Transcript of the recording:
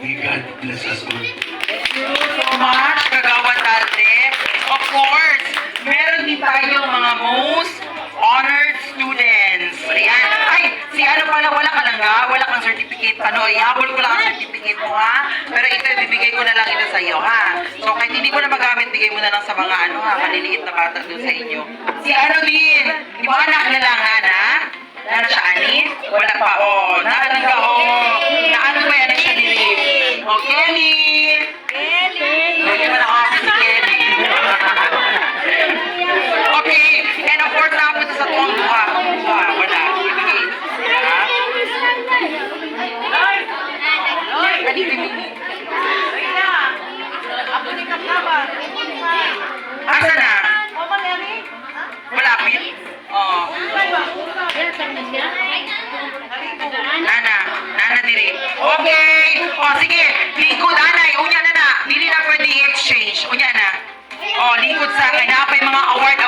May God bless us all. Thank you so much, Kagawad Dante. Of course, meron din tayong mga most honored students. Ayan. Ay, si ano pala, wala ka lang nga, wala kang certificate. Ano, ihabol ko lang ang certificate mo, ha? Pero ito, bibigay ko na lang ito sa iyo, ha? So, kahit hindi mo na magamit, bigay mo na lang sa mga ano, ha? Maliliit na bata doon sa inyo. Si ano din, di ba anak na lang, ha, na? Ano siya, ani? Wala pa, oh. Naano ka, oh. Naano ba yan, siya ni Rick? Oh, Kelly! Hindi mo na ako si Kelly. Okay, and of course, napunta sa tuwang buha. Wala. Ibigay. Asa na? Malapit? Oo. Nana diri. Okay. O, sige. Lingkod, anay. Unya na na. Dili na pwede i-exchange. Unya na. O, lingkod sa akin. Napay mga award